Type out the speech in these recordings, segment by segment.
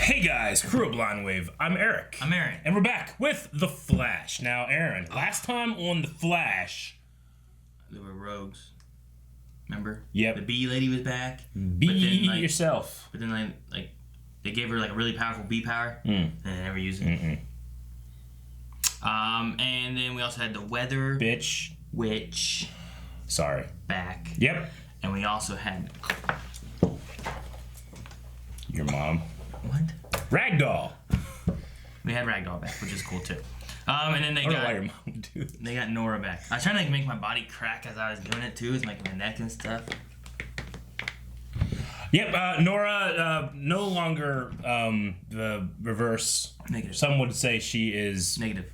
Hey guys, Kuro Blindwave. I'm Eric. I'm Aaron. And we're back with The Flash. Now, Aaron, last time on The Flash... There were rogues. Remember? Yep. The bee lady was back. Be yourself. But then, like, they gave her, like, a really powerful bee power. And they never used it. And then we also had the weather... Bitch. Witch. Sorry. Back. Yep. And we also had... Your mom. What? Ragdoll. We had Ragdoll back, which is cool, too. And then they got... I don't know why your mom would do it. They got Nora back. I was trying to, like, make my body crack as I was doing it, too. It's like my neck and stuff. Yep, Nora, no longer the reverse. Negative. Some would say she is... Negative.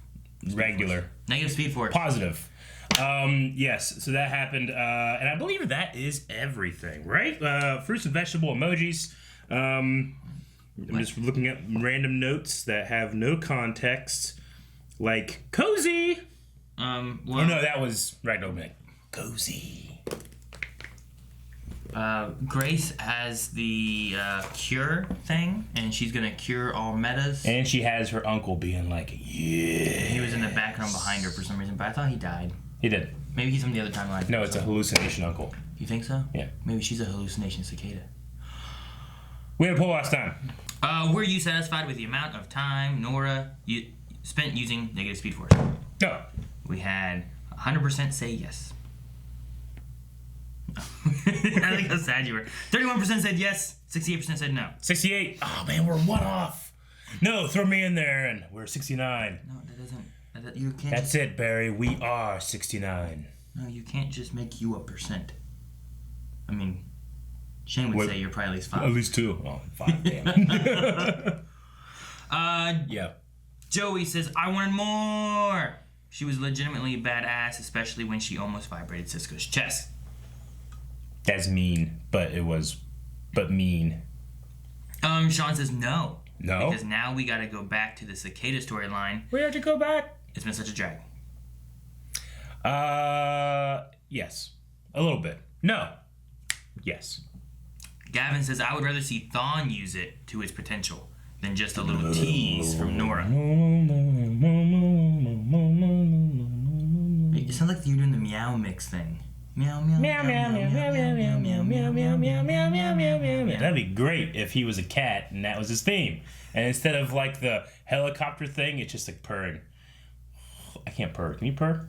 Regular. Negative Speed Force. Positive. Yes, so that happened, and I believe that is everything, right? Fruits and vegetable emojis. I'm just looking at random notes that have no context, like cozy. Well, Oh no, that was Ragdoll Mick. Cozy. Grace has the cure thing, and she's gonna cure all metas. And she has her uncle being like, yeah. He was in the background behind her for some reason, but I thought he died. He did. Maybe he's from the other timeline. No, it's a hallucination uncle. You think so? Yeah. Maybe she's a hallucination cicada. We had a poll last time. Were you satisfied with the amount of time Nora spent using negative Speed Force? No. We had 100% say yes. I think how sad you were. 31% said yes, 68% said no. 68. Oh man, we're one off. No, throw me in there, and we're 69. No, that doesn't. You can't. That's it, Barry. We are 69. No, you can't just make you a percent. I mean, Shane would say you're probably at least 5. At least 2. Oh, 5, damn. Yeah. Joey says, I wanted more. She was legitimately badass, especially when she almost vibrated Cisco's chest. That's mean, but mean. Sean says no. No? Because now we gotta go back to the cicada storyline. We have to go back. It's been such a drag. Yes. A little bit. No. Yes. Gavin says, I would rather see Thawne use it to its potential than just a little tease from Nora. It sounds like you're doing the meow mix thing. Meow, meow, meow, meow, meow, meow, meow, meow, meow, meow, meow, meow, meow, meow, meow. That'd be great if he was a cat and that was his theme. And instead of like the helicopter thing, it's just like purring. I can't purr. Can you purr?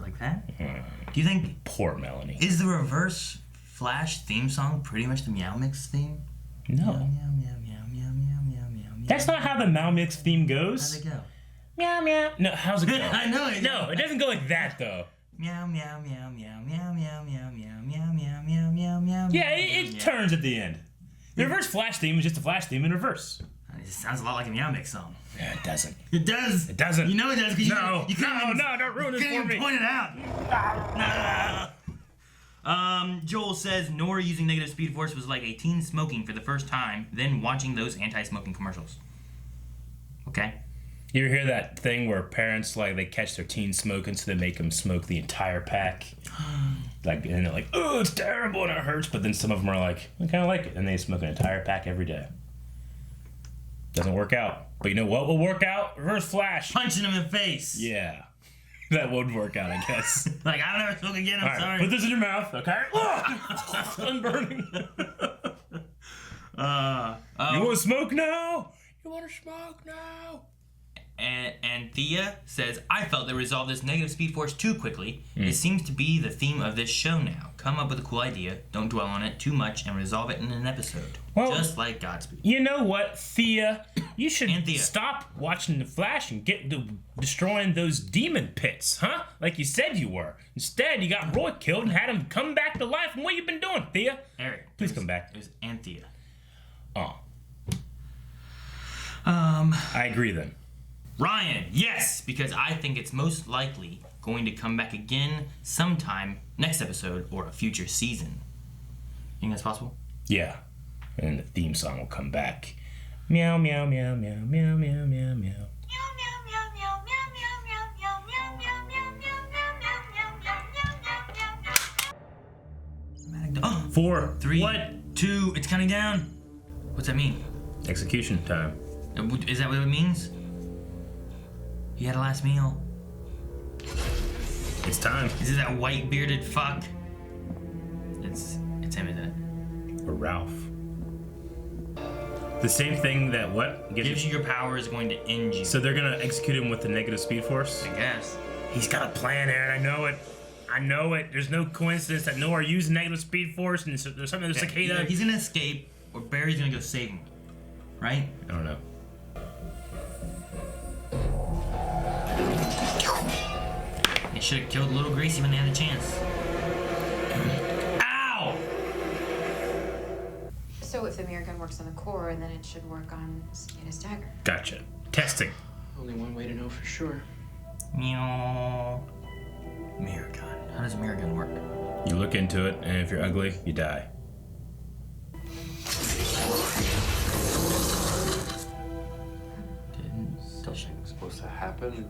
Like that? Do you think... Poor Melanie. Is the Reverse Flash theme song pretty much the Meow Mix theme? No. Meow, meow, meow, meow, meow, meow, meow, meow. That's not how the Meow Mix theme goes. How's it go? Meow, meow. No, how's it go? I know it. No, it doesn't go like that, though. Meow, meow, meow, meow, meow, meow, meow, meow, meow, meow, meow, meow, meow. Yeah, it turns at the end. The Reverse Flash theme is just a Flash theme in reverse. It sounds a lot like a Meow Mix song. Yeah, it doesn't. It does. It doesn't. You know it does. Cause No. you couldn't Don't ruin it for me. point it out. Joel says Nora using negative Speed Force was like a teen smoking for the first time, then watching those anti-smoking commercials. Okay. You ever hear that thing where parents, like, they catch their teen smoking, so they make them smoke the entire pack? Like, and they're like, oh, it's terrible and it hurts. But then some of them are like, I kind of like it. And they smoke an entire pack every day. Doesn't work out. But you know what will work out? Reverse Flash. Punching him in the face. Yeah. That would work out, I guess. Like, I'll never smoke again, I'm sorry. Put this in your mouth, okay? I'm burning. You want to smoke now? You want to smoke now? And Thea says, I felt they resolved this negative Speed Force too quickly. It seems to be the theme of this show now. Come up with a cool idea, don't dwell on it too much, and resolve it in an episode. Well, just like Godspeed. You know what, Thea? You should stop watching The Flash and get to destroying those demon pits, huh? Like you said you were. Instead, you got Roy killed and had him come back to life. And what you been doing, Thea? Eric. Please come back. It was Anthea. Oh. I agree then. Ryan, yes, because I think it's most likely going to come back again sometime next episode or a future season. You think that's possible? Yeah. And the theme song will come back. Meow, meow, meow, meow, meow, meow, meow, meow. Oh, 4, 3, what? 2, it's counting down. What's that mean? Execution time. Is that what it means? He had a last meal. It's time. Is it that white bearded fuck? It's him, isn't it? Or Ralph. The same thing that what? Gives you your power is going to end you. So they're gonna execute him with the negative speed force? I guess. He's got a plan, Aaron. I know it. I know it. There's no coincidence that Noah used negative speed force and there's something with Cicada. Either he's gonna escape or Barry's gonna go save him. Right? I don't know. They should have killed little Gracie when they had a chance. Ow! So if the mirror gun works on the core, then it should work on Cicada's dagger. Gotcha. Testing. Only one way to know for sure. Meow. Mirror gun. How does a mirror gun work? You look into it, and if you're ugly, you die. Something's supposed to happen.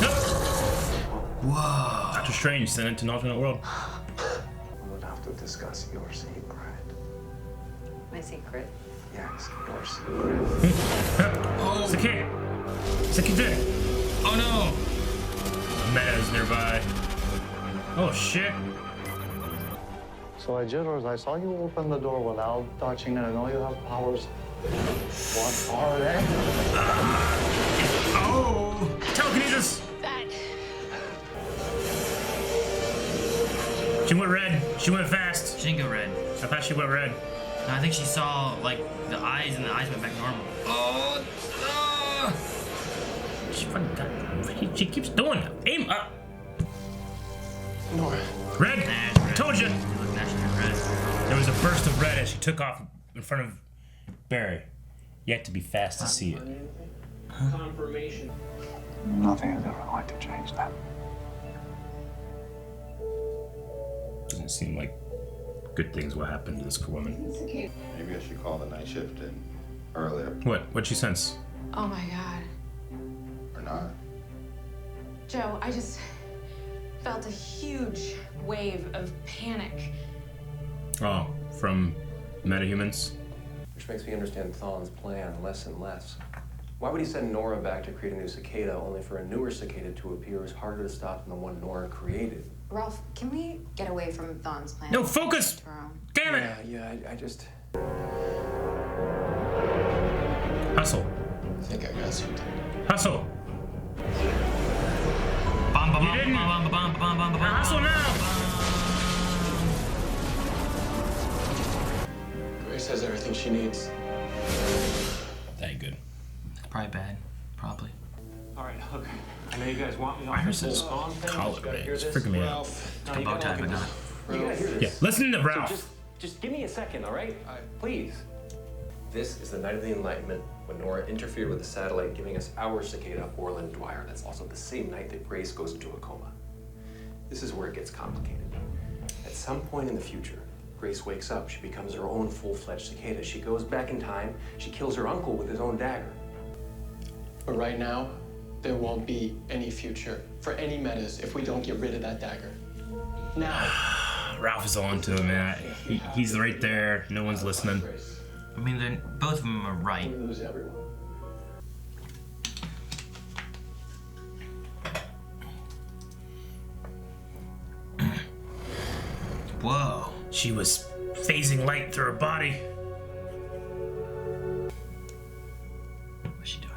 Nope. Whoa. Doctor Strange sent it to an alternate world. We would have to discuss your secret. My secret? Yes, your secret. Oh. Cicada. Cicada. Oh no. Meta's nearby. Oh shit. So I jitters, I saw you open the door without touching it. I know you have powers. What are they? Oh! Telekinesis! That. She went red. She went fast. She didn't go red. I thought she went red. No, I think she saw like the eyes and the eyes went back normal. Oh! She fucking got. She keeps doing it. Aim up. Nora. Red. Nah, it's red. Told you. Look, now she went red. There was a burst of red as she took off in front of Barry. You have to be fast to see it. Confirmation. Nothing is ever going to change that. Doesn't seem like good things will happen to this woman. Maybe I should call the night shift in earlier. What? What'd she sense? Oh my god. Or not. Joe, I just felt a huge wave of panic. Oh, from metahumans? Which makes me understand Thawne's plan less and less. Why would he send Nora back to create a new cicada only for a newer cicada to appear as harder to stop than the one Nora created? Ralph, can we get away from Thawne's plan? No, focus! To our own? Damn it! Yeah, I just... Hustle. I think I got something. Hustle. Bum, bum, You bum, didn't. bum, bum, bum, bum, bum, bum, Hustle bum, now! Grace has everything she needs. That ain't good. Probably bad. Probably. All right, look. I know you guys want me Why off is the this full thing. collar You gotta red? hear It's this. freaking me out. Ralph. No, The you bow gotta tie, look but at not. this. You gotta hear Yeah, this. listen to Ralph. Just give me a second, all right? Please. This is the night of the Enlightenment when Nora interfered with the satellite, giving us our cicada, Orland Dwyer. That's also the same night that Grace goes into a coma. This is where it gets complicated. At some point in the future, Grace wakes up. She becomes her own full-fledged cicada. She goes back in time. She kills her uncle with his own dagger. But right now, there won't be any future for any metas if we don't get rid of that dagger. Now. Ralph is on to it, man. He's right there. No one's listening. Grace, I mean, both of them are right. we lose everyone. Whoa. She was phasing light through her body. What's she doing?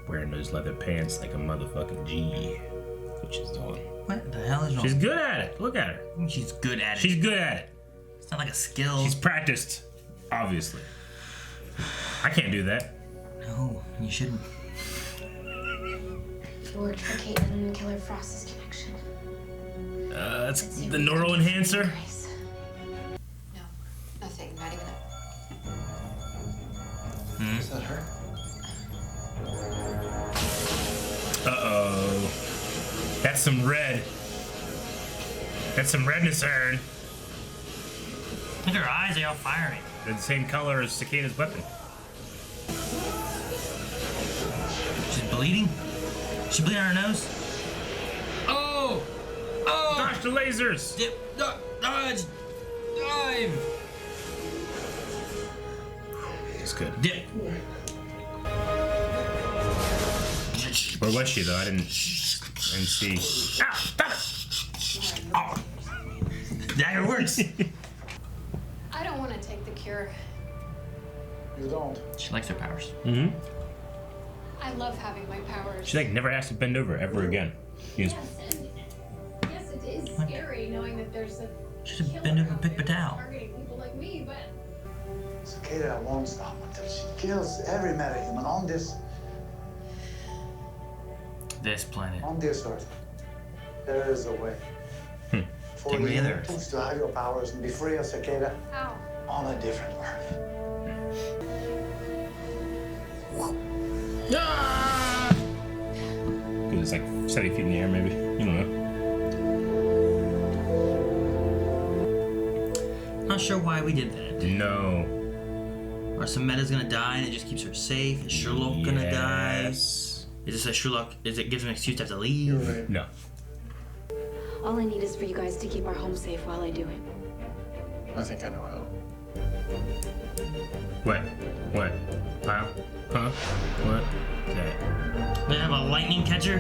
Wearing those leather pants like a motherfucking G. Which is on. What the hell is wrong? She's good at it. Look at her. She's good at it. She's good at it. It's not like a skill. She's practiced, obviously. I can't do that. No, you shouldn't. The word for Caitlin and Killer Frost's connection. That's the neural enhancer. Grace. No, nothing. Not even a. Is that her? Uh-oh. That's some red. That's some redness, Aaron. Look at her eyes, they all firing. They're the same color as Cicada's weapon. She's bleeding? She bleeding on her nose? Oh! Oh! Dodge the lasers! Dodge! Dive! It's good. Dip. Where was she though? I didn't see. Ah, stop it! Oh. Dagger works. I don't want to take the cure. You don't. She likes her powers. Mm-hmm. I love having my powers. She like never has to bend over ever again. She just, Yes, it is scary knowing that there's a She should bend over and pick Patel. targeting people like me, but Cicada won't stop until she kills every metahuman on this Planet. earth. There is a way. For Take me you there. to have your powers and be free of Cicada how? on a different earth. because it's like 70 feet in the air, maybe. You don't know. Not sure why we did that. No. Are some metas gonna die and it just keeps her safe? Is Sherlock gonna die? Yes. Is this a Sherlock? Is it gives him an excuse to have to leave? You're right. No. All I need is for you guys to keep our home safe while I do it. I think I know how. What? What? Huh? Huh? What? Okay. They have a lightning catcher?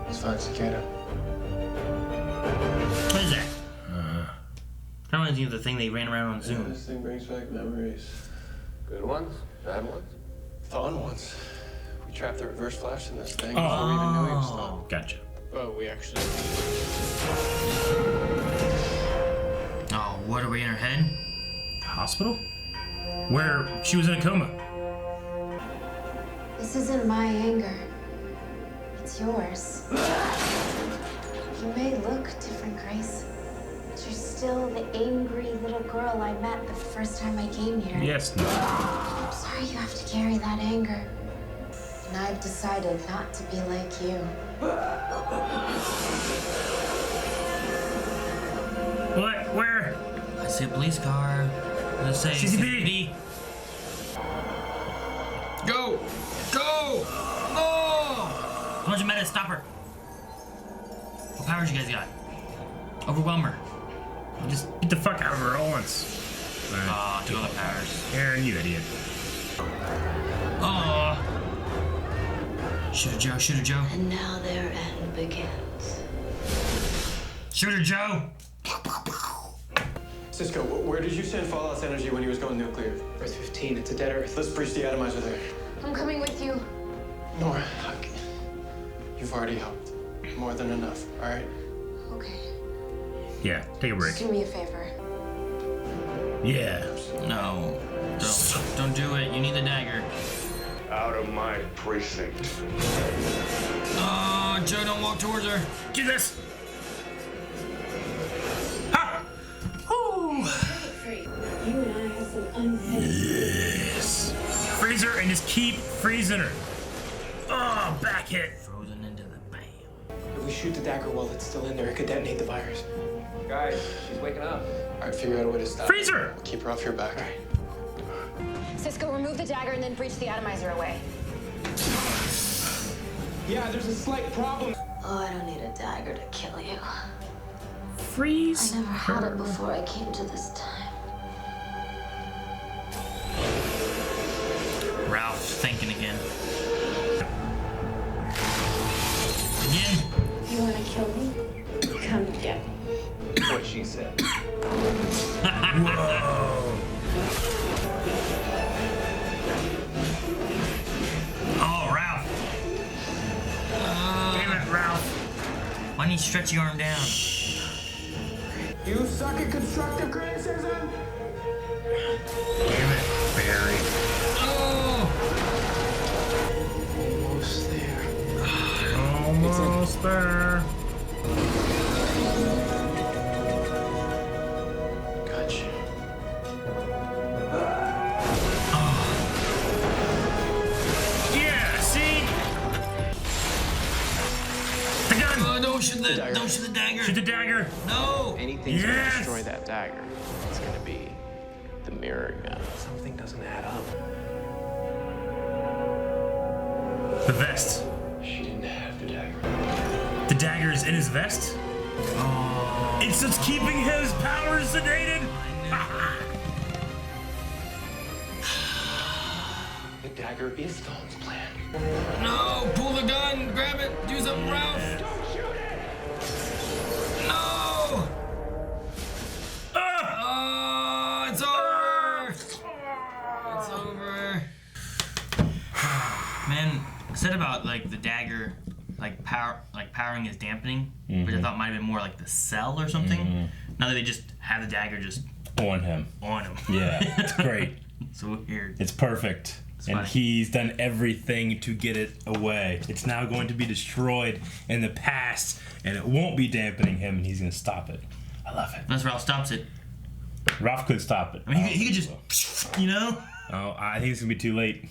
It's fine, Cicada. What is that? That reminds me of the thing they ran around on Yeah, Zoom. this thing brings back memories. Good ones? Bad ones? Fun ones. We trapped the reverse flash in this thing before we even knew he was Oh. stopped. Gotcha. Oh, we actually. Oh, what are we in her head? Hospital? Where she was in a coma. This isn't my anger. It's yours. You may look different, Grace, but you're still the angry little girl I met the first time I came here. Yes. No. I'm sorry you have to carry that anger. And I've decided not to be like you. What? Where? I see a police car. Let's say CCP. Go! Go! No! Bunch of metas, stop her. What powers you guys got? Overwhelm her. Just get the fuck out of her all once. Ah, two other powers. Aaron, you idiot. Oh. Shooter Joe, Shooter Joe. And now their end begins. Shooter Joe! Cisco, where did you send Fallout's energy when he was going nuclear? Earth 15, it's a dead Earth. Let's breach the atomizer there. I'm coming with you. Nora, you've already helped. More than enough, all right? Okay. Yeah, take a break. Do me a favor. Yeah. No. Don't do it. You need the dagger. Out of my precinct. Oh, Joe, don't walk towards her. Do this. Ha! Woo! You and I have some unfinished. Yes. Freeze her and just keep freezing her. Oh, back hit. Frozen into the bam. If we shoot the dagger while it's still in there, it could detonate the virus. Guys, she's waking up. All right, figure out a way to stop Freeze it. her! Keep her off your back. Cisco, remove the dagger and then breach the atomizer away. Yeah, there's a slight problem. Oh, I don't need a dagger to kill you. Freeze. I never had it before I came to this time. Ralph's thinking again. Again? You want to kill me? Come get me. What she said. Oh, Ralph. Damn it, Ralph. Why don't you stretch your arm down? You suck at constructive criticism. Damn it, Barry. Oh! Almost there. Almost there. Gotcha. Yeah, see? The gun! Don't shoot the dagger. Shoot the dagger. No! Anything's Yes! gonna destroy that dagger. It's gonna be the mirror gun. Something doesn't add up. The vest. She didn't have the dagger. The dagger is in his vest? Oh. It's just keeping his powers sedated? dagger is Stone's plan. No! Pull the gun! Grab it! Do something, Ralph! Don't shoot it! No! Oh, it's over! It's over. Man, said about like the dagger, like powering is dampening, which I thought might have been more like the cell or something. Now that they just have the dagger just On him. Yeah, it's great. It's so weird. It's perfect. And funny. he's done everything to get it away. It's now going to be destroyed in the past, and it won't be dampening him, and he's going to stop it. I love it. Unless Ralph stops it. Ralph could stop it. I mean, he could just, you know? Oh, I think it's going to be too late.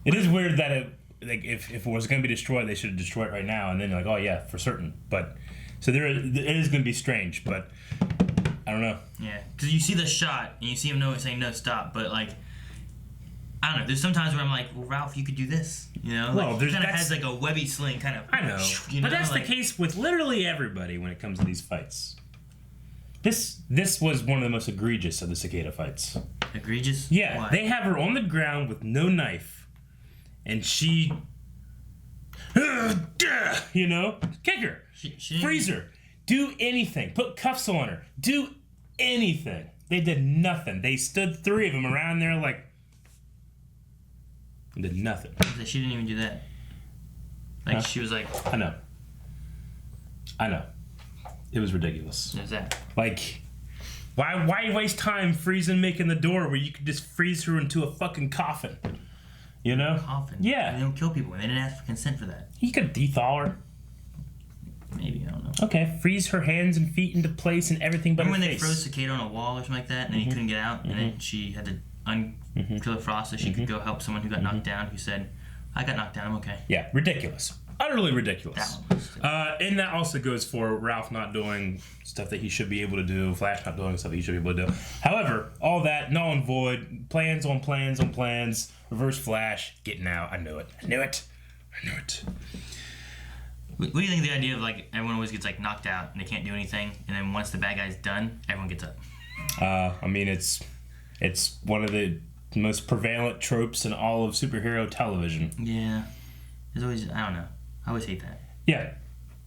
It is weird that if it was going to be destroyed, they should have destroyed it right now, and then you're like, oh yeah, for certain. But so it is going to be strange, but I don't know. Yeah, because you see the shot and you see him saying no, stop, but like, I don't know. There's sometimes where I'm like, well, Ralph, you could do this, you know? Well, like, he kind of has like a webby sling, kind of. I know, you know? But that's like, the case with literally everybody when it comes to these fights. This was one of the most egregious of the cicada fights. Egregious? Yeah, Why? they have her on the ground with no knife, and she, you know, kick her, freeze her, do anything, put cuffs on her, do anything. They did nothing. They stood three of them around there like, did nothing. She didn't even do that. Like, Huh? she was like, I know. It was ridiculous. There's that. Like, why waste time freezing making the door where you could just freeze her into a fucking coffin? You know? Coffin. Yeah. They don't kill people. They didn't ask for consent for that. You could dethaw her. Maybe, I don't know. Okay, freeze her hands and feet into place and everything but Remember her when face. they froze Cicada on a wall or something like that, and then he couldn't get out, and then she had to unkill her frost so she could go help someone who got knocked down, who said, I got knocked down, I'm okay. Yeah, ridiculous. Utterly ridiculous. That one. And that also goes for Ralph not doing stuff that he should be able to do, Flash not doing stuff he should be able to do. However, all that, null and void, plans on plans on plans, reverse Flash, getting out. I knew it. What do you think of the idea of, like, everyone always gets, like, knocked out and they can't do anything, and then once the bad guy's done, everyone gets up? I mean, it's one of the most prevalent tropes in all of superhero television. Yeah. There's always, I don't know. I always hate that. Yeah.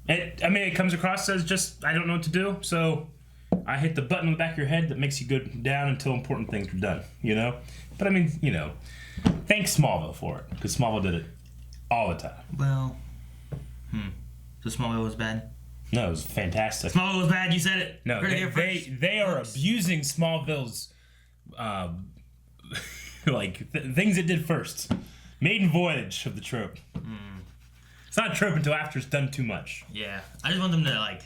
It comes across as just, I don't know what to do, so I hit the button on the back of your head that makes you go down until important things are done, you know? But I mean, you know, thanks Smallville for it, because Smallville did it all the time. Well, so Smallville was bad? No, it was fantastic. Smallville was bad, you said it. No, Heard it here first. they are abusing Smallville's, things it did first. Maiden voyage of the trope. It's not a trope until after it's done too much. Yeah. I just want them to, like,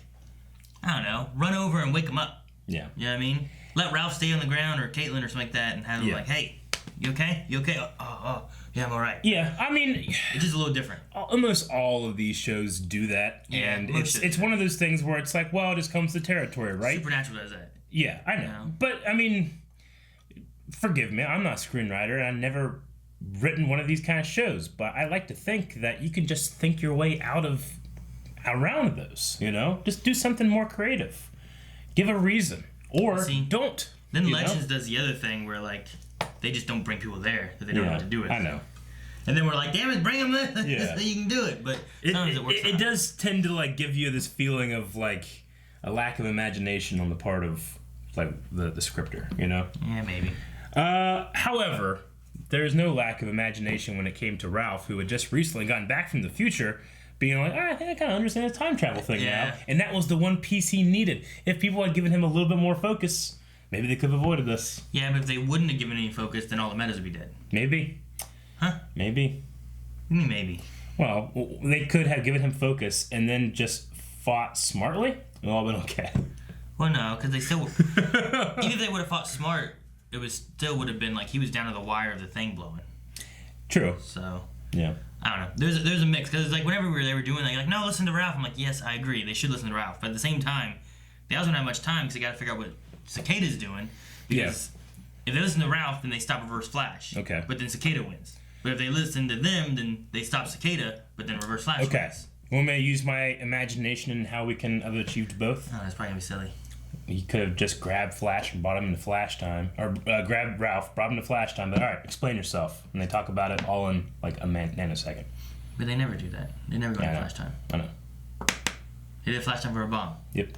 I don't know, run over and wake him up. Yeah. You know what I mean? Let Ralph stay on the ground or Caitlin or something like that and have him like, hey, you okay? You okay? Oh, yeah, I'm all right. Yeah, I mean, it's just a little different. Almost all of these shows do that, Yeah, and most it's one of those things where it's like, well, it just comes to territory, right? Supernatural does that. Yeah, I know. You know? But I mean, forgive me, I'm not a screenwriter, and I've never written one of these kind of shows, but I like to think that you can just think your way around those, you know? Just do something more creative. Give a reason. Or don't. Then Legends does the other thing where, like, they just don't bring people there that they don't know what to do with. I know. And then we're like, damn it, bring them there Yeah. so you can do it. But sometimes it works it does tend to, like, give you this feeling of, like, a lack of imagination on the part of, like, the scripter, you know? Yeah, maybe. However, there's no lack of imagination when it came to Ralph, who had just recently gotten back from the future, being like, I think I kind of understand this time travel thing now. And that was the one piece he needed. If people had given him a little bit more focus, maybe they could have avoided this. Yeah, but if they wouldn't have given any focus, then all the metas would be dead. Maybe. Huh? Maybe. What do you mean maybe? Well, they could have given him focus and then just fought smartly. It would all been okay. Well, no, because they still... even if they would have fought smart, it still would have been like he was down to the wire of the thing blowing. True. So... Yeah. I don't know. There's a mix, because it's like whenever they were doing that, you're like, no, listen to Ralph. I'm like, yes, I agree. They should listen to Ralph. But at the same time, they also don't have much time because they got to figure out what Cicada's doing. Because if they listen to Ralph, then they stop Reverse Flash. Okay. But then Cicada wins. But if they listen to them, then they stop Cicada, but then Reverse Flash wins. Well, may I use my imagination and how we can have achieved both? Oh, that's probably going to be silly. he could have just grabbed Flash and brought him into Flash time, or grabbed Ralph, brought him to Flash time. But all right, explain yourself, and they talk about it all in like a nanosecond. But they never do that. They never go into Flash time. I know. They did Flash time for a bomb. Yep.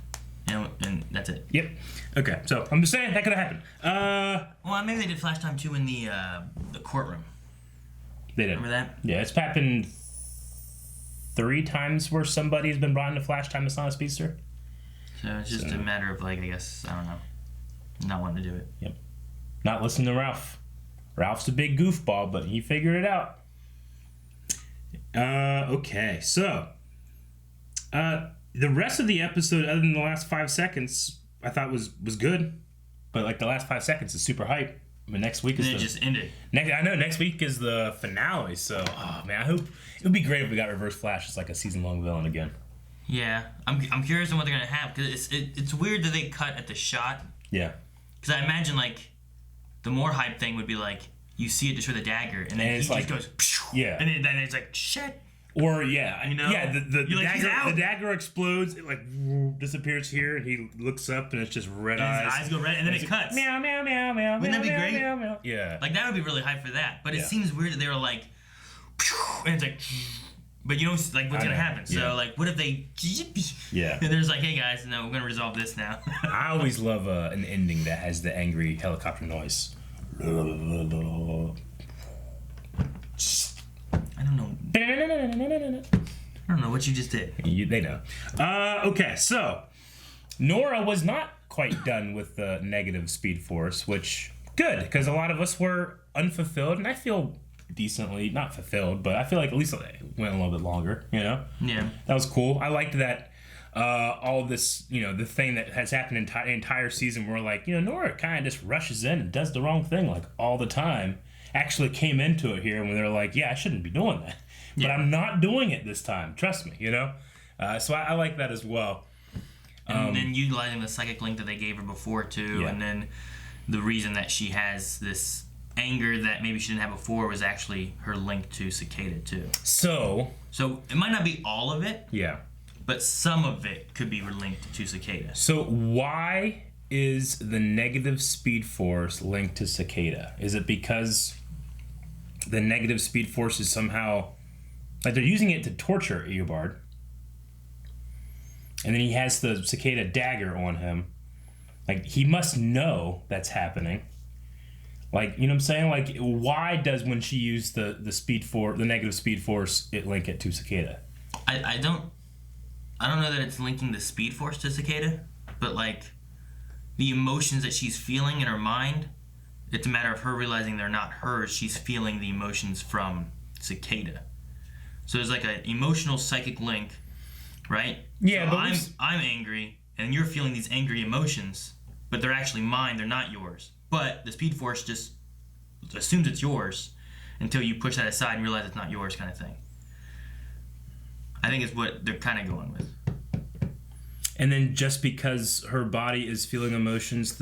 And that's it. Yep. Okay, so I'm just saying that could have happened. Well, maybe they did Flash time too in the courtroom. They did. Remember that? Yeah, it's happened 3 times where somebody's been brought into Flash time that's not a speedster. So it's just a matter of, like, I guess, I don't know, not wanting to do it. Yep. Not listening to Ralph. Ralph's a big goofball, but he figured it out. Okay, so the rest of the episode, other than the last 5 seconds, I thought was good. But like the last 5 seconds is super hype. I mean, next week is it just ended. Next week is the finale. So, oh man, I hope it would be great if we got Reverse Flash as like a season-long villain again. Yeah, I'm curious on what they're gonna have, because it's weird that they cut at the shot. Yeah. Because I imagine like the more hype thing would be like you see it destroy the dagger, and then he like, just goes, yeah, and then it's like shit. Or yeah, you know, yeah, the the dagger explodes, it like disappears here, and he looks up, and it's just red eyes. His eyes go red, and then it cuts. Meow meow meow meow. Wouldn't that be meow, great? Meow, meow. Yeah. Like that would be really hype for that. But it seems weird that they were like, and it's like, but you know, like what's gonna happen. Yeah. So like, what if they? Yeah. And there's like, hey guys, no, we're gonna resolve this now. I always love an ending that has the angry helicopter noise. I don't know. I don't know what you just did. They know. Okay, so Nora was not quite done with the negative Speed Force, which good, because a lot of us were unfulfilled, and I feel decently not fulfilled, but I feel like at least it went a little bit longer. You know? Yeah. That was cool. I liked that. All this, you know, the thing that has happened the entire season, where like, you know, Nora kind of just rushes in and does the wrong thing like all the time. Actually came into it here when they're like, yeah, I shouldn't be doing that. But I'm not doing it this time. Trust me, you know? So I like that as well. And then utilizing the psychic link that they gave her before, too. Yeah. And then the reason that she has this anger that maybe she didn't have before was actually her link to Cicada, too. So it might not be all of it. Yeah. But some of it could be linked to Cicada. So why is the negative Speed Force linked to Cicada? Is it because the negative Speed Force is somehow... like they're using it to torture Eobard. And then he has the Cicada dagger on him. Like, he must know that's happening. Like, you know what I'm saying? Like, why does, when she used the Speed Force, the negative Speed Force, it link it to Cicada? I don't know that it's linking the Speed Force to Cicada, but like the emotions that she's feeling in her mind, it's a matter of her realizing they're not hers. She's feeling the emotions from Cicada. So there's like an emotional psychic link, right? Yeah, so but I'm angry, and you're feeling these angry emotions, but they're actually mine. They're not yours. But the Speed Force just assumes it's yours until you push that aside and realize it's not yours, kind of thing. I think it's what they're kind of going with. And then just because her body is feeling emotions,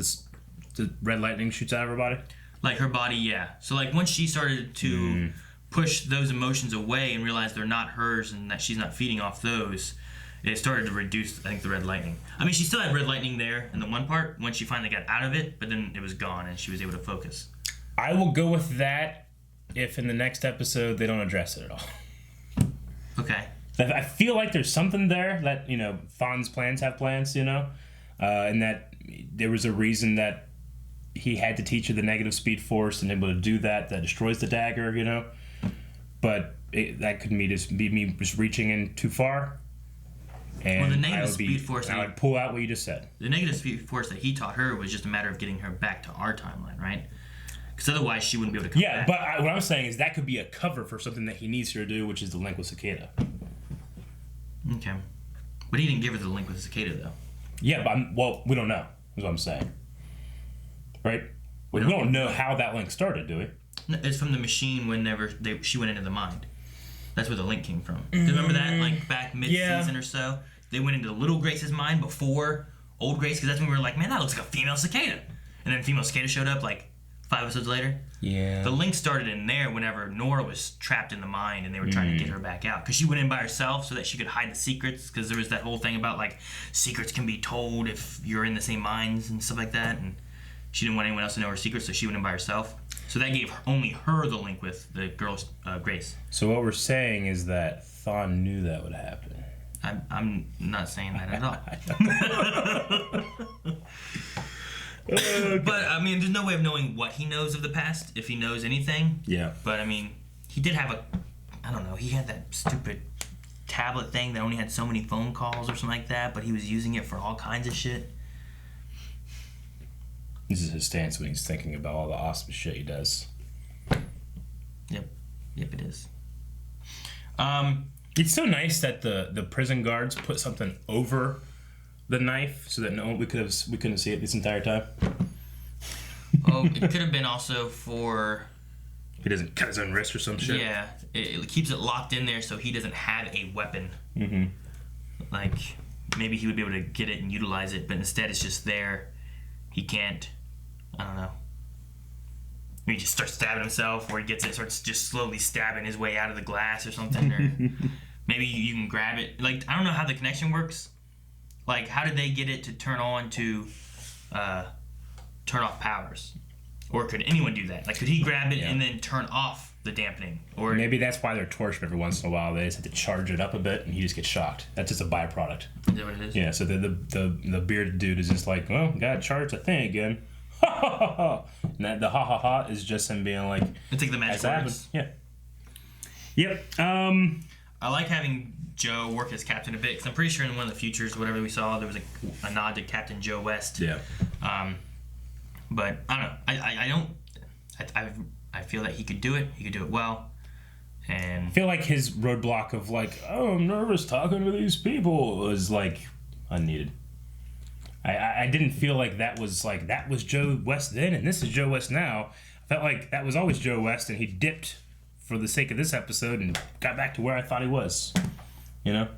the red lightning shoots out of her body? Like her body, yeah. So like once she started to push those emotions away and realize they're not hers and that she's not feeding off those, it started to reduce, I think, the red lightning. I mean, she still had red lightning there in the one part when she finally got out of it, but then it was gone and she was able to focus. I will go with that if in the next episode they don't address it at all. Okay. I feel like there's something there that, you know, Fawn's plans have plans, you know, and that there was a reason that he had to teach her the negative Speed Force and able to do that destroys the dagger, you know. But that could be me just reaching in too far. And well, the negative Speed Force... I would pull out what you just said. The negative Speed Force that he taught her was just a matter of getting her back to our timeline, right? Because otherwise she wouldn't be able to come back. Yeah, but what I'm saying is that could be a cover for something that he needs her to do, which is the link with Cicada. Okay. But he didn't give her the link with Cicada, though. Yeah, but we don't know, is what I'm saying. Right? We don't know how that link started, do we? No, it's from the machine whenever she went into the mind. That's where the link came from. Do you remember that? Like, back mid-season or so? They went into little Grace's mind before old Grace, because that's when we were like, man, that looks like a female cicada. And then female cicada showed up, like, 5 episodes later. Yeah. The link started in there whenever Nora was trapped in the mind and they were trying to get her back out. Because she went in by herself so that she could hide the secrets. Because there was that whole thing about, like, secrets can be told if you're in the same minds and stuff like that. And she didn't want anyone else to know her secrets, so she went in by herself. So that gave only her the link with the girl, Grace. So what we're saying is that Thawne knew that would happen. I'm not saying that at all. But, I mean, there's no way of knowing what he knows of the past, if he knows anything. Yeah. But, I mean, he did have he had that stupid tablet thing that only had so many phone calls or something like that, but he was using it for all kinds of shit. This is his stance when he's thinking about all the awesome shit he does. Yep, it is. It's so nice that the prison guards put something over the knife so that we couldn't see it this entire time. Oh, it could have been also for... He doesn't cut his own wrist or some shit. Yeah, it keeps it locked in there so he doesn't have a weapon. Mm-hmm. Like, maybe he would be able to get it and utilize it, but instead it's just there. He can't. I don't know. He just starts stabbing himself, or he gets it, starts just slowly stabbing his way out of the glass or something. Or maybe you can grab it. Like, I don't know how the connection works. Like, how did they get it to turn on to turn off powers? Or could anyone do that? Like, could he grab it and then turn off the dampening? Or maybe that's why they're torched every once in a while. They just have to charge it up a bit, and he just gets shocked. That's just a byproduct. Is that what it is? Yeah. So the bearded dude is just like, well, gotta charge the thing again. Ha ha ha ha. And that, the ha ha ha is just him being like, it's like the magic words. Yeah. Yep. I like having Joe work as captain a bit, because I'm pretty sure in one of the futures, whatever we saw, there was a nod to Captain Joe West. Yeah. But I don't know. I feel that he could do it. He could do it well. And I feel like his roadblock of like, oh, I'm nervous talking to these people was like unneeded. I didn't feel like that was Joe West then and this is Joe West now. I felt like that was always Joe West and he dipped for the sake of this episode and got back to where I thought he was. You know?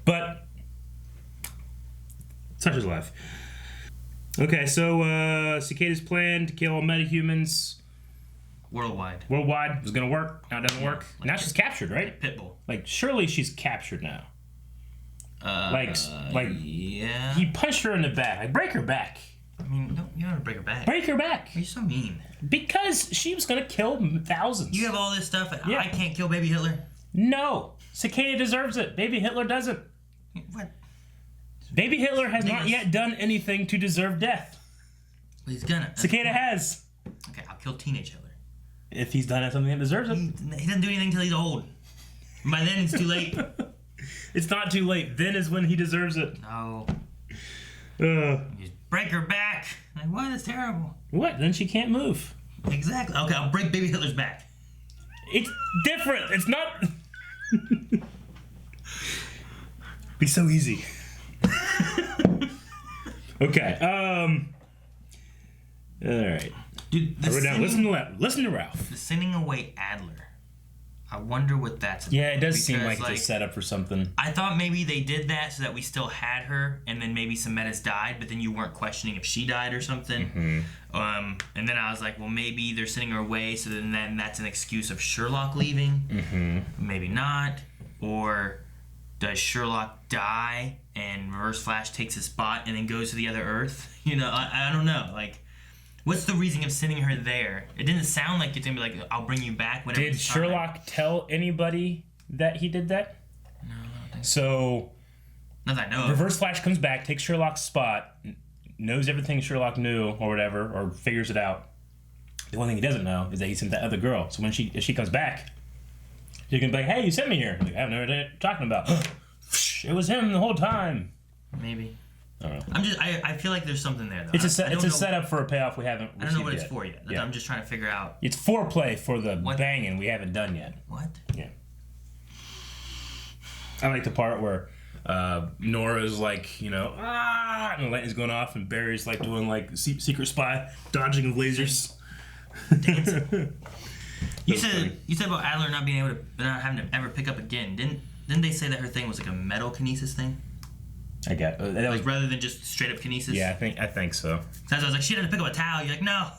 But such is life. Okay, so Cicada's plan to kill all metahumans worldwide was gonna work. Now it doesn't work. Now she's captured, right? Pitbull. Like surely she's captured now. Like yeah. He punched her in the back. Like break her back. I mean, you don't have to break her back. Break her back. You're so mean. Because she was gonna kill thousands. You have all this stuff. Yeah. I can't kill baby Hitler. No, Cicada deserves it. Baby Hitler doesn't. What? Baby Hitler has not yet done anything to deserve death. Well, he's gonna. Cicada has. Okay, I'll kill teenage Hitler. If he's done something that deserves it. He doesn't do anything until he's old. By then, it's too late. It's not too late. Then is when he deserves it. No. Just break her back. Like, what? That's terrible. What? Then she can't move. Exactly. Okay, I'll break baby Hitler's back. It's different. It's not... Be so easy. Okay. All right. Dude, listen to Ralph. The sending away Adler. I wonder what that's about. Yeah, it does seem like it's a setup for something. I thought maybe they did that so that we still had her, and then maybe some metas died, but then you weren't questioning if she died or something. Mm-hmm. And then I was like, well, maybe they're sending her away, so then that's an excuse of Sherlock leaving. Mm-hmm. Maybe not. Or does Sherlock die and Reverse Flash takes his spot and then goes to the other Earth? You know, I don't know. Like, what's the reason of sending her there? It didn't sound like it's gonna be like, I'll bring you back whenever. Did Sherlock tell anybody that he did that? No, I don't think so. Not that I know of. Reverse Flash comes back, takes Sherlock's spot, knows everything Sherlock knew or whatever, or figures it out. The one thing he doesn't know is that he sent that other girl. So if she comes back, you can be like, hey, you sent me here. Like, I have no idea what you're talking about. It was him the whole time. Maybe. I don't know. I feel like there's something there though. It's a setup for a payoff we haven't received yet. I don't know what it's for yet. Yeah. I'm just trying to figure out. It's foreplay for the banging we haven't done yet. What? Yeah. I like the part where Nora's like, you know, and the lightning's going off, and Barry's like doing like secret spy, dodging lasers. Dancing. You said about Adler not being able to, not having to ever pick up again. Didn't they say that her thing was like a metal kinesis thing? I get that was Like rather than just straight up kinesis. yeah. I think so. That's why I was like, she had to pick up a towel. You're like, no.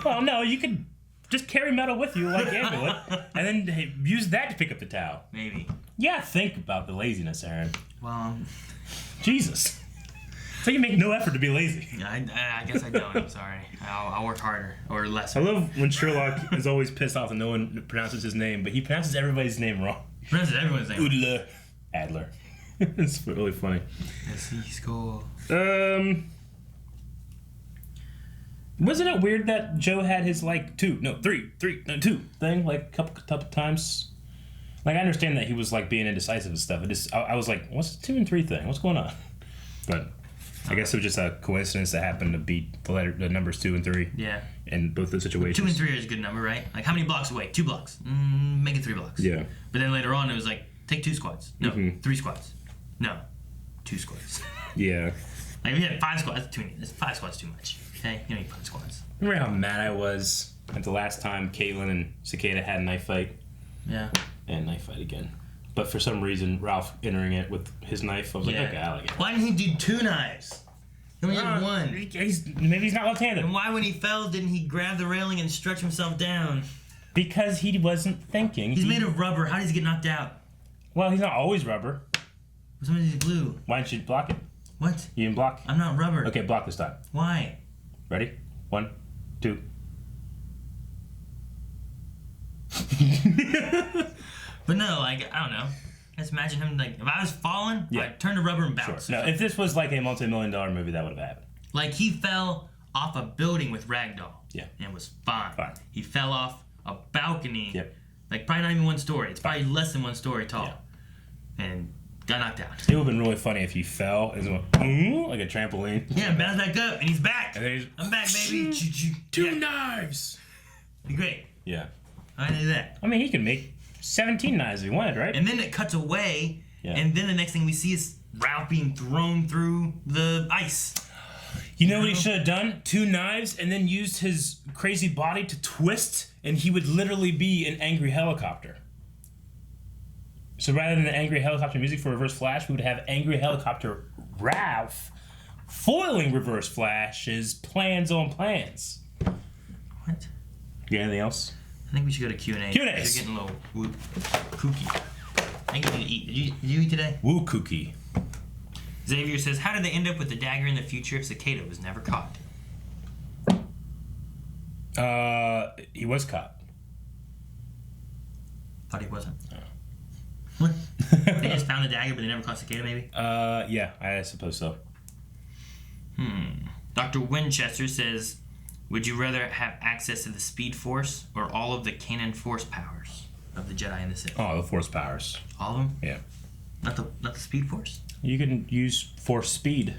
Well, no, you could just carry metal with you like Amulet, and then use that to pick up the towel. Maybe. Yeah, think about the laziness, Aaron. Well, Jesus. So you make no effort to be lazy. I guess I don't. I'm sorry. I'll work harder or less. I love when Sherlock is always pissed off and no one pronounces his name, but he pronounces everybody's name wrong. Pronounces everyone's name. Udler. Adler. It's really funny. Yes, he score. Wasn't it weird that Joe had his like 2 thing like a couple times? Like I understand that he was like being indecisive and stuff. I was like, what's the 2 and 3 thing? What's going on? But I guess it was just a coincidence that happened to beat the numbers 2 and 3. Yeah. In both those situations. 2 and 3 is a good number, right? Like how many blocks away? 2 blocks. Make it 3 blocks. Yeah. But then later on, it was like take 2 squats. No, Mhm. 3 squats. No, 2 squats. Yeah. Like we had 5 squats. 5 squats too much. Okay, you need 5 squats. Remember how mad I was at the last time Caitlin and Cicada had a knife fight? Yeah. And knife fight again. But for some reason, Ralph entering it with his knife, I was like, okay, I like it. Why didn't he do 2 knives? He only had 1. Maybe he's not left-handed. And why, when he fell, didn't he grab the railing and stretch himself down? Because he wasn't thinking. He's made of rubber. How does he get knocked out? Well, he's not always rubber. Somebody's blue. Why didn't you block it? What? You didn't block? I'm not rubber. Okay, block this time. Why? Ready? 1, 2. But no, like, I don't know. Just imagine him, like, if I was falling, Yeah. I'd turn to rubber and bounce. Sure. No, if this was like a multi-million-dollar movie, that would have happened. Like, he fell off a building with ragdoll. Yeah. And it was fine. Fine. He fell off a balcony. Yep. Like, probably not even 1 story. It's probably less than 1 story tall. Yeah. And got knocked out. It would have been really funny if he fell and went, like a trampoline. Yeah, bounce back up, and he's back. And then he's, I'm back, baby. 2 knives! Be great. Yeah. I knew that. I mean, he could make 17 knives if he wanted, right? And then it cuts away, Yeah. and then the next thing we see is Ralph being thrown through the ice. You know what he should have done? 2 knives and then used his crazy body to twist, and he would literally be an angry helicopter. So rather than the angry helicopter music for Reverse Flash, we would have angry helicopter Ralph foiling Reverse Flash's plans on plans. What? You got anything else? I think we should go to Q&A. Q&As. You're getting a little whoop, kooky. I think you need to eat. Did you eat today? Woo kooky. Xavier says, how did they end up with the dagger in the future if Cicada was never caught? He was caught. Thought he wasn't. What? They just found the dagger, but they never caught Cicada, maybe? Yeah, I suppose so. Dr. Winchester says, would you rather have access to the Speed Force or all of the canon Force powers of the Jedi and the Sith? Oh, the Force powers. All of them? Yeah. Not the Speed Force? You can use Force speed.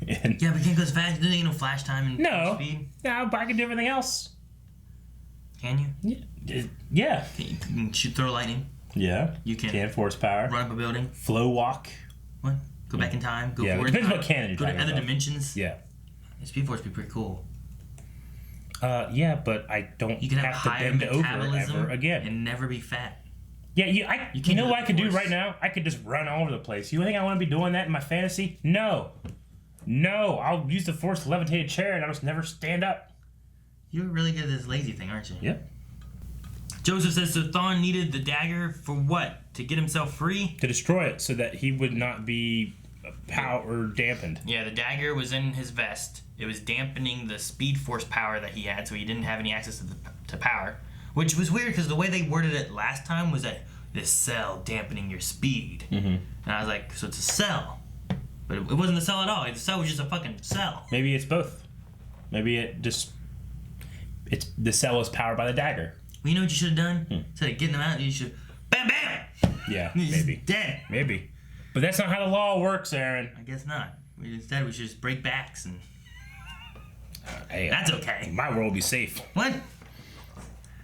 And Yeah, but can't go as fast. Doesn't get no flash time and No. speed. No, but I can do everything else. Can you? Yeah. You can shoot, throw lightning. Yeah. You can Can Force power. run up a building. Flow walk. What? Go back in time. Go Yeah, forward. depends in what time, canon you're Go to talking other about. dimensions. Yeah. Speed Force would be pretty cool. Yeah, but I don't You can have have to higher bend over metabolism ever again. and never be fat. Yeah, You you can't know do what the I could do Force. right now? I could just run all over the place. You think I want to be doing that in my fantasy? No. No, I'll use the Force to levitate a chair and I'll just never stand up. You're really good at this lazy thing, aren't you? Yep. Joseph says, so Thawne needed the dagger for what? To get himself free? To destroy it so that he would not be power dampened. Yeah, the dagger was in his vest. It was dampening the Speed Force power that he had, so he didn't have any access to power. Which was weird, because the way they worded it last time was that this cell dampening your speed. Mm-hmm. And I was like, so it's a cell. But it wasn't a cell at all. The cell was just a fucking cell. Maybe it's both. Maybe the cell is powered by the dagger. Well, you know what you should have done? Instead of getting them out, you should... Bam, bam! Yeah, He's maybe. dead. Maybe. But that's not how the law works, Aaron. I guess not. Instead, we should just break backs and... Hey, That's okay. My world will be safe. What?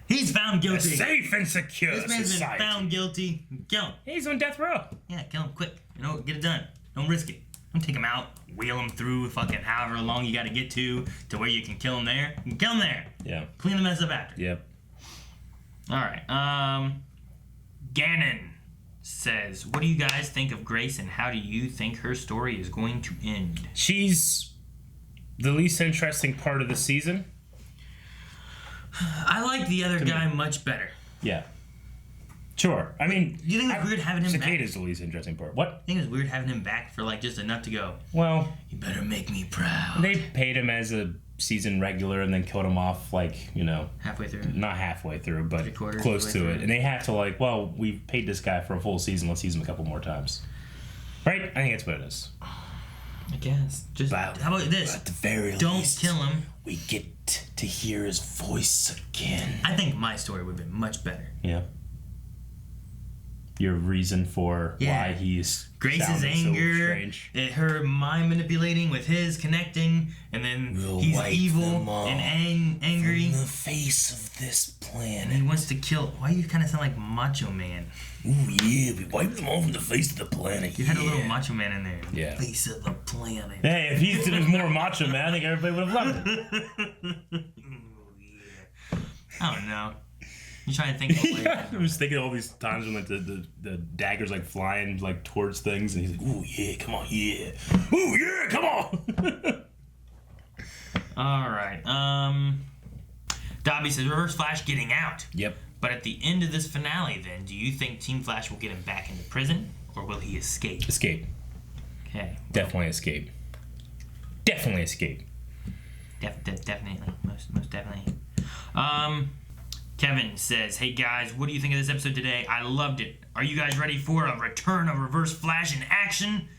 He's found A guilty. safe and secure This man's society. been found guilty. Kill him. He's on death row. Yeah, kill him quick. You know, get it done. Don't risk it. Don't take him out, wheel him through fucking however long you gotta get to where you can kill him there. You can kill him there. Yeah. Clean the mess up after. Yep. Alright, Ganon says, what do you guys think of Grace and how do you think her story is going to end? She's the least interesting part of the season. I like the other guy much better. Yeah. Sure. I mean, Do you think it's weird having him back? Cicada's the least interesting part. What? I think it's weird having him back for like just enough to go, Well, you better make me proud. they paid him as a season regular and then killed him off like, Halfway through. not halfway through, but Three-quarters close of to the way it. through. And they have to like, well, we paid this guy for a full season. Let's use him a couple more times. Right? I think that's what it is. I guess. Just how about this? At the very Don't least, kill him. we get to hear his voice again. I think my story would have been much better. Yeah. Your reason for why he's Grace's sounding anger, so strange. her mind manipulating with his connecting, and then he's evil and angry. From the face of this planet. And he wants to kill. Why do you kind of sound like Macho Man? Ooh, yeah, we wiped them all from the face of the planet. You had a little Macho Man in there. Yeah. Face of the planet. Hey, if he was more Macho Man, I think everybody would have loved it. I don't know. You trying to think of like, I was thinking all these times when like the dagger's like flying like towards things, and he's like, "Ooh yeah, come on, yeah, ooh yeah, come on." All right. Dobby says Reverse Flash getting out. Yep. But at the end of this finale, then, do you think Team Flash will get him back into prison, or will he escape? Escape. Okay. Definitely escape. Definitely escape. Definitely. Most definitely. Kevin says, hey guys, what do you think of this episode today? I loved it. Are you guys ready for a return of Reverse Flash in action?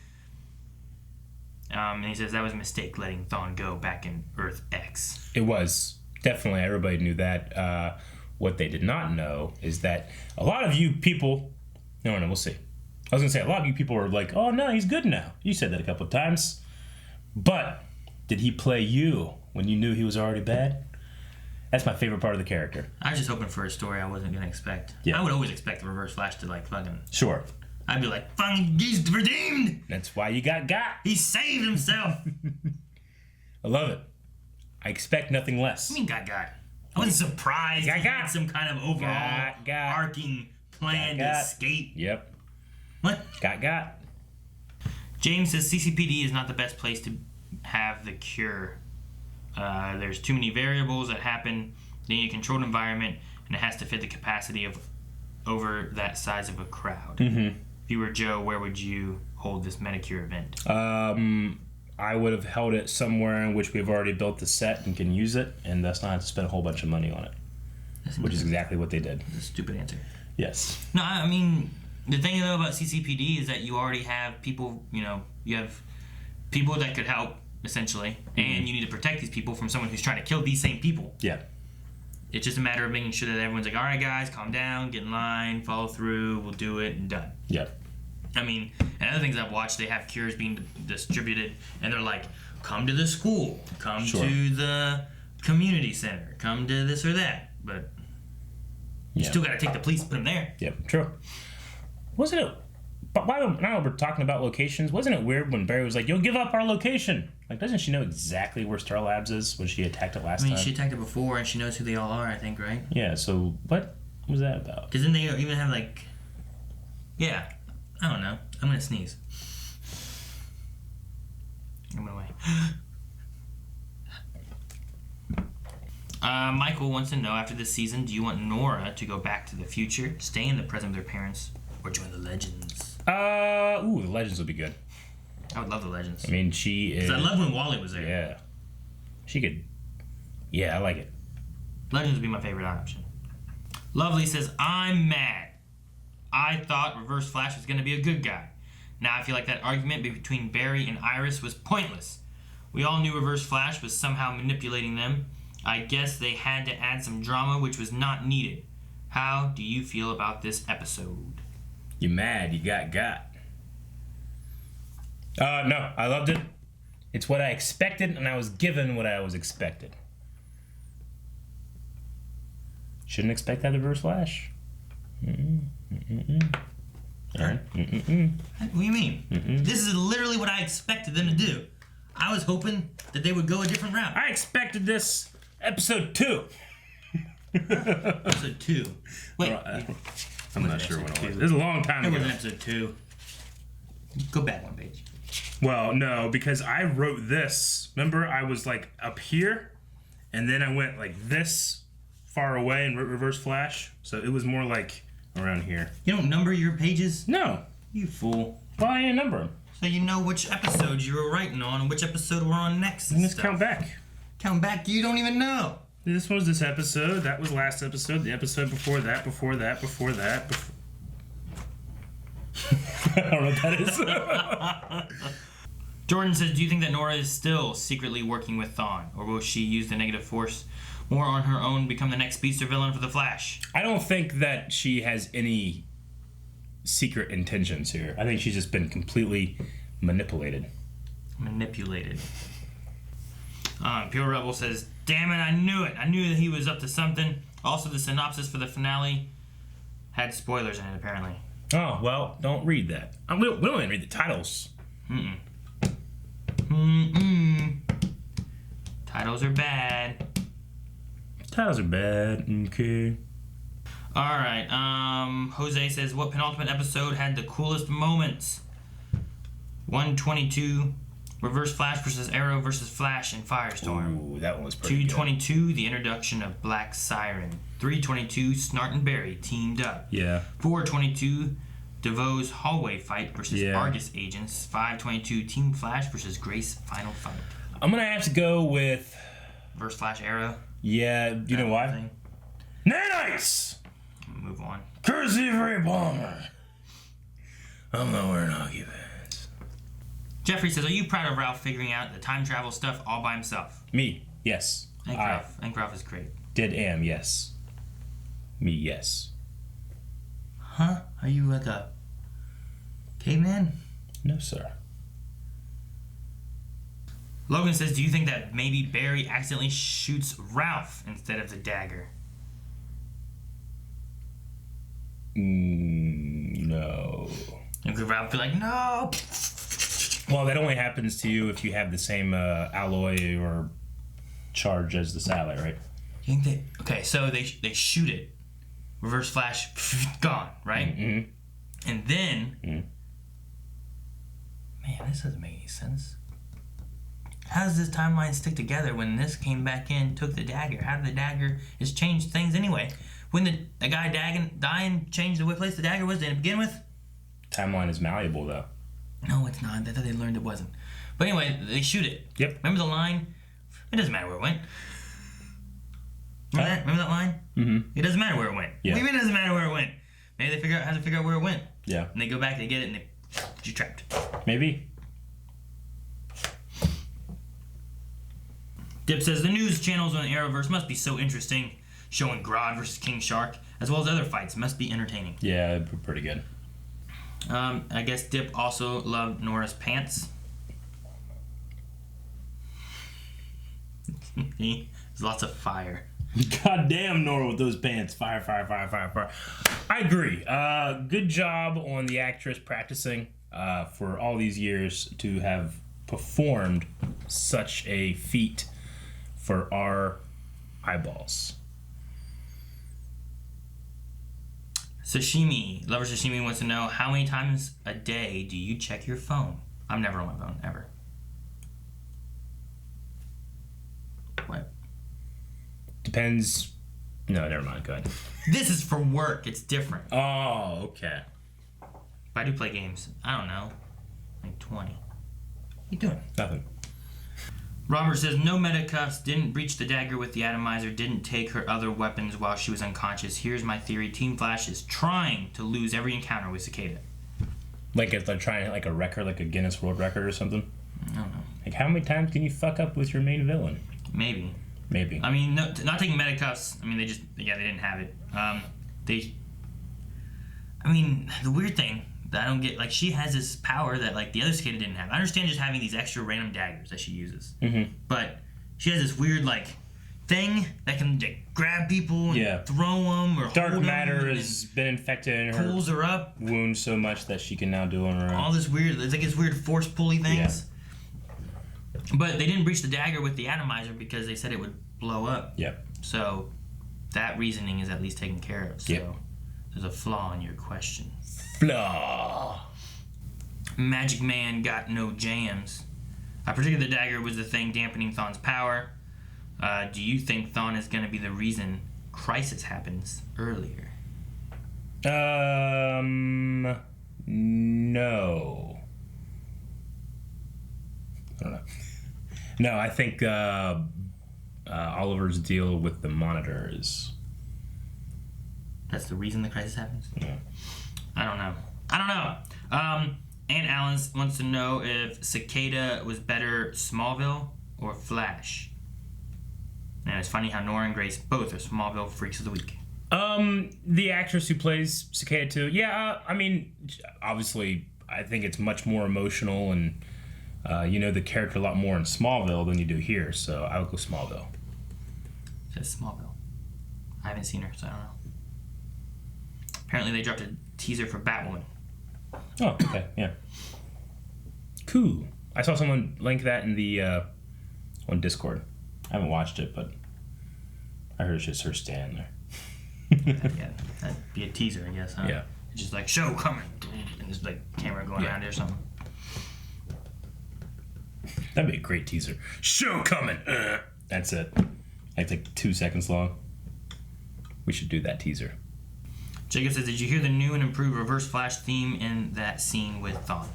And he says that was a mistake letting Thawne go back in Earth X. It was. Definitely, everybody knew that. What they did not know is that a lot of you people... No, we'll see. I was going to say, a lot of you people were like, oh no, he's good now. You said that a couple of times. But did he play you when you knew he was already bad? That's my favorite part of the character. I was just hoping for a story I wasn't going to expect. Yeah. I would always expect the Reverse Flash to like fucking... Sure. I'd be like, fucking, he's redeemed! That's why you got. He saved himself! I love it. I expect nothing less. I mean, got. I wasn't surprised he had some kind of overall arcing plan to escape. Yep. What? Got. James says CCPD is not the best place to have the cure. There's too many variables that happen. They need a controlled environment, and it has to fit the capacity of over that size of a crowd. Mm-hmm. If you were Joe, where would you hold this Medicure event? I would have held it somewhere in which we've already built the set and can use it, and thus not have to spend a whole bunch of money on it. Which is exactly what they did. That's a stupid answer. Yes. No, I mean, the thing though about CCPD is that you already have people, you have people that could help, essentially, and you need to protect these people from someone who's trying to kill these same people. Yeah. It's just a matter of making sure that everyone's like, all right, guys, calm down, get in line, follow through, we'll do it, and done. Yeah. I mean, and other things I've watched, they have cures being distributed, and they're like, come to the school, come to the community center, come to this or that, but you still got to take the police and put them there. Yep, true. Wasn't it, but now we're talking about locations, wasn't it weird when Barry was like, you'll give up our location? Like, doesn't she know exactly where Star Labs is when she attacked it last time? She attacked it before, and she knows who they all are, I think, right? Yeah, so what was that about? Because then they even have, like... Yeah. I don't know. I'm going to sneeze. I'm going away. Michael wants to know, after this season, do you want Nora to go back to the future, stay in the present with her parents, or join the Legends? The Legends would be good. I would love the Legends. I mean, she is... Because I love when Wally was there. Yeah. She could... Yeah, I like it. Legends would be my favorite option. Lovely says, I'm mad. I thought Reverse Flash was going to be a good guy. Now I feel like that argument between Barry and Iris was pointless. We all knew Reverse Flash was somehow manipulating them. I guess they had to add some drama which was not needed. How do you feel about this episode? You mad, you got. No, I loved it. It's what I expected, and I was given what I was expected. Shouldn't expect that Reverse Flash. Alright. What do you mean? This is literally what I expected them to do. I was hoping that they would go a different route. I expected this episode 2. Episode 2. Wait. I'm not sure when it was. It was a long time It ago. was in episode 2. Go back one page. Well, no, because I wrote this. Remember, I was like up here, and then I went like this far away and wrote Reverse Flash. So it was more like around here. You don't number your pages? No. You fool. Well, I didn't number them. So you know which episode you were writing on and which episode we're on next. And just count back. Count back? You don't even know. This was this episode. That was last episode. The episode before that. Before that. Before that. I don't know what that is. Jordan says, do you think that Nora is still secretly working with Thawne? Or will she use the negative force more on her own, become the next speedster villain for the Flash? I don't think that she has any secret intentions here. I think she's just been completely manipulated. Manipulated. Pure Rebel says, damn it, I knew it. I knew that he was up to something. Also, the synopsis for the finale had spoilers in it, apparently. Oh, well, don't read that. We don't even read the titles. Titles are bad. Titles are bad. Okay. Alright, Jose says, what penultimate episode had the coolest moments? 122, Reverse Flash versus Arrow versus Flash in Firestorm. Ooh, that one was pretty 222, the introduction of Black Siren. 322, Snart and Barry teamed up. Yeah. 422, DeVoe's hallway fight versus Yeah. Argus agents. 522, Team Flash versus Grace final fight. I'm going to have to go with... Reverse Flash Arrow. Yeah, do you know why? Thing. Nanites! Move on. Courtesy of Ray Palmer. I'm not wearing hockey pants. Jeffrey says, are you proud of Ralph figuring out the time travel stuff all by himself? Me, yes. I think Ralph is great. Am, yes. Me, yes. Huh? Are you like a caveman? No, sir. Logan says, do you think that maybe Barry accidentally shoots Ralph instead of the dagger? No. And could Ralph be like, no? Well, that only happens to you if you have the same alloy or charge as the satellite, right? You think they... Okay, so they shoot it. Reverse Flash, gone, right? Mm-hmm. And then... Man, this doesn't make any sense. How does this timeline stick together when this came back in, took the dagger? How did the dagger just change things anyway? When the guy dying changed the place the dagger was to begin with? Timeline is malleable, though. No, it's not. I thought they learned it wasn't. But anyway, they shoot it. Yep. Remember the line? It doesn't matter where it went. Remember that line? Mm-hmm. It doesn't matter where it went. Yeah. What do you mean it doesn't matter where it went? Maybe they have to figure out where it went. Yeah. And they go back, they get it, and you're trapped. Maybe. Dip says, the news channels on the Arrowverse must be so interesting, showing Grodd versus King Shark, as well as other fights. Must be entertaining. Yeah, pretty good. I guess Dip also loved Nora's pants. There's lots of fire. God damn, Nora with those pants. Fire, fire, fire, fire, fire. I agree. Good job on the actress practicing for all these years to have performed such a feat for our eyeballs. Sashimi, Lover Sashimi wants to know, how many times a day do you check your phone? I'm never on my phone, ever. What? Depends. No, never mind. Go ahead. This is for work. It's different. Oh, okay. But I do play games. I don't know. Like 20. What you doing? Nothing. Robert says, no metacuffs, didn't breach the dagger with the atomizer, didn't take her other weapons while she was unconscious. Here's my theory. Team Flash is trying to lose every encounter with Cicada. Like if they're trying like a record, like a Guinness World Record or something? I don't know. Like how many times can you fuck up with your main villain? Maybe. Maybe. I mean, no, not taking metacuffs. I mean, they didn't have it. The weird thing that I don't get, like, she has this power that, like, the other Cicada didn't have. I understand just having these extra random daggers that she uses. Mm-hmm. But she has this weird, like, thing that can grab people and throw them or Dark hold matter them has been infected in her. Pulls her up. Wound so much that she can now do on her own. All this weird, it's like this weird force pulley things. Yeah. But they didn't breach the dagger with the atomizer because they said it would blow up. Yep. So that reasoning is at least taken care of. So there's a flaw in your question. Flaw. Magic Man got no jams. Particularly the dagger was the thing dampening Thawne's power. Do you think Thawne is going to be the reason Crisis happens earlier? No. I don't know. No, I think Oliver's deal with the monitor is... That's the reason the crisis happens? Yeah. I don't know. Aunt Alice wants to know if Cicada was better Smallville or Flash. And it's funny how Nora and Grace both are Smallville Freaks of the Week. The actress who plays Cicada too. Yeah, I mean, obviously, I think it's much more emotional and you know the character a lot more in Smallville than you do here. So I would go Smallville. It says Smallville. I haven't seen her, so I don't know. Apparently, they dropped a teaser for Batwoman. Oh, okay, yeah. Cool. I saw someone link that in the on Discord. I haven't watched it, but I heard it's just her standing there. Yeah, that'd be a teaser, I guess, huh? Yeah. It's just like, show coming, and there's like camera going around it or something. That'd be a great teaser. Show coming! That's it. It's like 2 seconds long. We should do that teaser. Jacob says, did you hear the new and improved Reverse Flash theme in that scene with Thawne?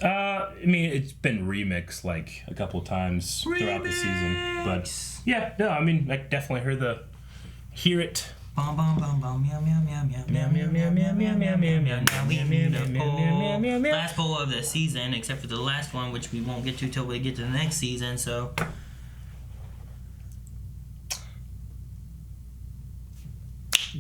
I mean, it's been remixed like a couple times throughout the season, but yeah, no, I mean, I definitely hear it. Bum bum bum bum meow meow meow meow meow meow meow meow meow meow meow meow. Now we need a poll. Last poll of the season, except for the last one, which we won't get to till we get to the next season. So.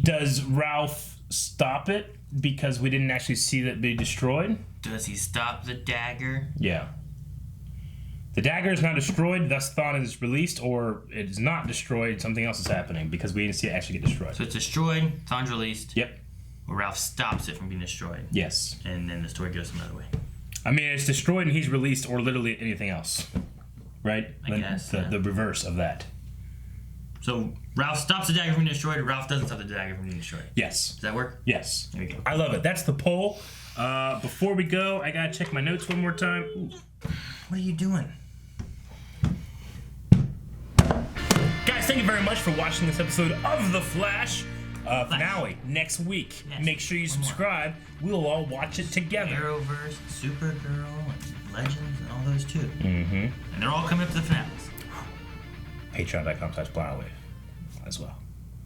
Does Ralph stop it because we didn't actually see that be destroyed? Does he stop the dagger? Yeah. The dagger is not destroyed, thus Thawne is released, or it is not destroyed, something else is happening because we didn't see it actually get destroyed. So it's destroyed, Thawne's released. Yep. Or Ralph stops it from being destroyed. Yes. And then the story goes another way. I mean, it's destroyed and he's released, or literally anything else. Right? I guess. The reverse of that. So Ralph stops the dagger from being destroyed, Ralph doesn't stop the dagger from being destroyed. Yes. Does that work? Yes. There we go. I love it. That's the poll. Before we go, I gotta check my notes one more time. Ooh. What are you doing? Guys, thank you very much for watching this episode of The Flash. Finale next week. Yes. Make sure you subscribe. We'll all watch it together. Arrowverse, Supergirl, and Legends, and all those too. Mm-hmm. And they're all coming up to the finales. Patreon.com/BlowerWave as well.